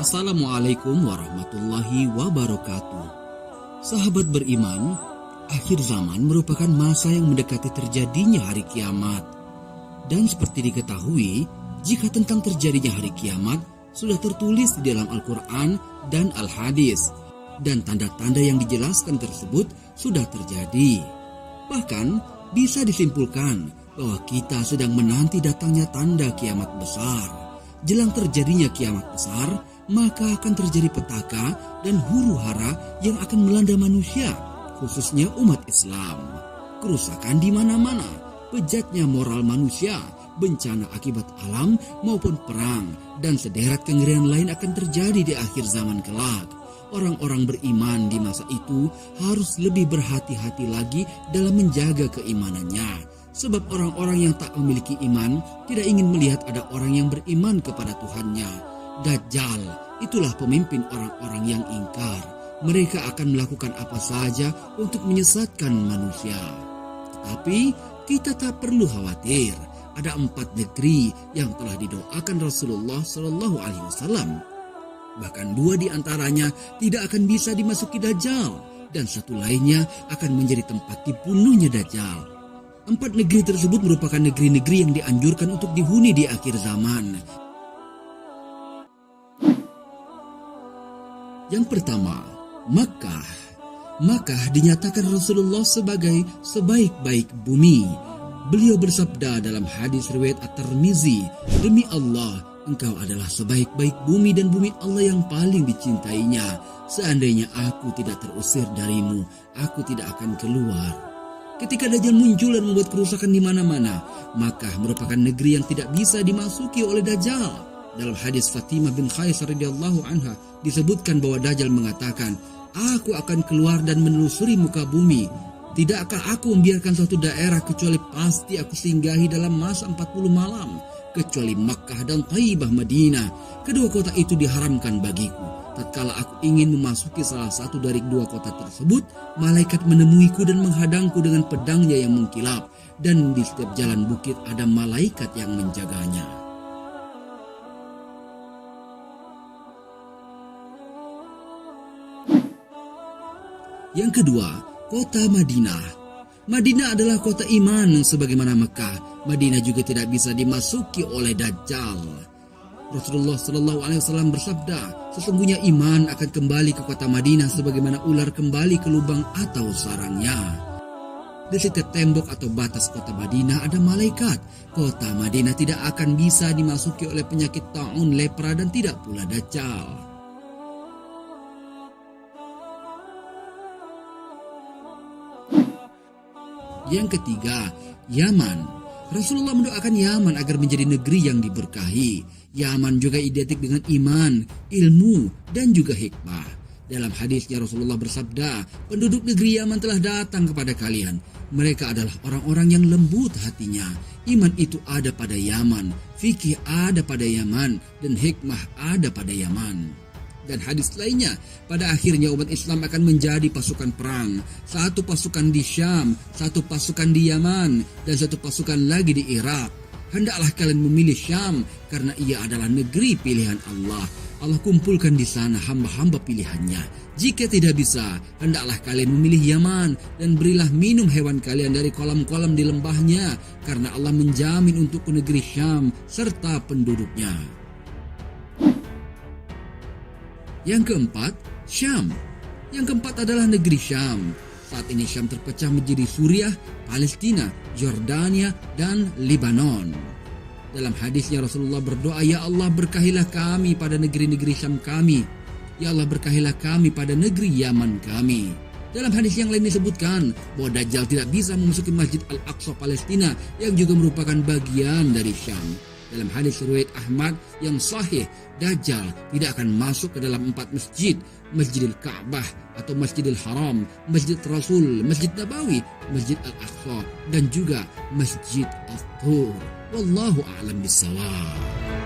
Assalamualaikum warahmatullahi wabarakatuh. Sahabat beriman, akhir zaman merupakan masa yang mendekati terjadinya hari kiamat. Dan seperti diketahui, jika tentang terjadinya hari kiamat sudah tertulis di dalam Al-Quran dan Al-Hadis, dan tanda-tanda yang dijelaskan tersebut sudah terjadi. Bahkan bisa disimpulkan bahwa kita sedang menanti datangnya tanda kiamat besar. Jelang terjadinya kiamat besar, maka akan terjadi petaka dan huru-hara yang akan melanda manusia, khususnya umat Islam. Kerusakan di mana-mana, bejatnya moral manusia, bencana akibat alam maupun perang, dan sederet kengerian lain akan terjadi di akhir zaman kelak. Orang-orang beriman di masa itu harus lebih berhati-hati lagi dalam menjaga keimanannya. Sebab orang-orang yang tak memiliki iman tidak ingin melihat ada orang yang beriman kepada Tuhannya. Dajjal, itulah pemimpin orang-orang yang ingkar. Mereka akan melakukan apa saja untuk menyesatkan manusia. Tetapi kita tak perlu khawatir. Ada 4 negeri yang telah didoakan Rasulullah SAW. Bahkan 2 di antaranya tidak akan bisa dimasuki Dajjal, dan 1 lainnya akan menjadi tempat dibunuhnya Dajjal. 4 negeri tersebut merupakan negeri-negeri yang dianjurkan untuk dihuni di akhir zaman. Yang pertama, Makkah. Makkah dinyatakan Rasulullah sebagai sebaik-baik bumi. Beliau bersabda dalam hadis riwayat At-Tirmizi, "Demi Allah, engkau adalah sebaik-baik bumi dan bumi Allah yang paling dicintainya. Seandainya aku tidak terusir darimu, aku tidak akan keluar." Ketika Dajjal muncul dan membuat kerusakan di mana-mana, Makkah merupakan negeri yang tidak bisa dimasuki oleh Dajjal. Dalam hadis Fatimah bin Qais radhiyallahu anha disebutkan bahwa Dajjal mengatakan, "Aku akan keluar dan menelusuri muka bumi. Tidakkah aku membiarkan suatu daerah kecuali pasti aku singgahi dalam masa 40 malam, kecuali Makkah dan Thaibah Madinah. Kedua kota itu diharamkan bagiku. Tatkala aku ingin memasuki salah satu dari 2 kota tersebut, malaikat menemuiku dan menghadangku dengan pedangnya yang mengkilap, dan di setiap jalan bukit ada malaikat yang menjaganya." Yang kedua, kota Madinah. Madinah adalah kota iman sebagaimana Mekah. Madinah juga tidak bisa dimasuki oleh Dajjal. Rasulullah SAW bersabda, "Sesungguhnya iman akan kembali ke kota Madinah sebagaimana ular kembali ke lubang atau sarangnya." Di setiap tembok atau batas kota Madinah ada malaikat. Kota Madinah tidak akan bisa dimasuki oleh penyakit ta'un, lepra, dan tidak pula Dajjal. Yang ketiga, Yaman. Rasulullah mendoakan Yaman agar menjadi negeri yang diberkahi. Yaman juga identik dengan iman, ilmu, dan juga hikmah. Dalam hadisnya Rasulullah bersabda, "Penduduk negeri Yaman telah datang kepada kalian. Mereka adalah orang-orang yang lembut hatinya. Iman itu ada pada Yaman, fikih ada pada Yaman, dan hikmah ada pada Yaman." Dan hadis lainnya, pada akhirnya umat Islam akan menjadi pasukan perang. 1 pasukan di Syam, 1 pasukan di Yaman, dan 1 pasukan lagi di Irak. Hendaklah kalian memilih Syam karena ia adalah negeri pilihan Allah. Allah kumpulkan di sana hamba-hamba pilihannya. Jika tidak bisa, hendaklah kalian memilih Yaman dan berilah minum hewan kalian dari kolam-kolam di lembahnya, karena Allah menjamin untuk negeri Syam serta penduduknya. Yang keempat, Syam. Yang keempat adalah negeri Syam. Saat ini Syam terpecah menjadi Suriah, Palestina, Jordania, dan Lebanon. Dalam hadisnya Rasulullah berdoa, "Ya Allah, berkahilah kami pada negeri-negeri Syam kami. Ya Allah, berkahilah kami pada negeri Yaman kami." Dalam hadis yang lain disebutkan bahwa Dajjal tidak bisa memasuki Masjid Al-Aqsa Palestina yang juga merupakan bagian dari Syam. Dalam hadis riwayat Ahmad yang sahih, Dajjal tidak akan masuk ke dalam 4 masjid, Masjidil Ka'bah atau Masjidil Haram, Masjid Rasul, Masjid Nabawi, Masjid Al-Aqsa, dan juga Masjid At-Tur. Wallahu a'lam bishawab.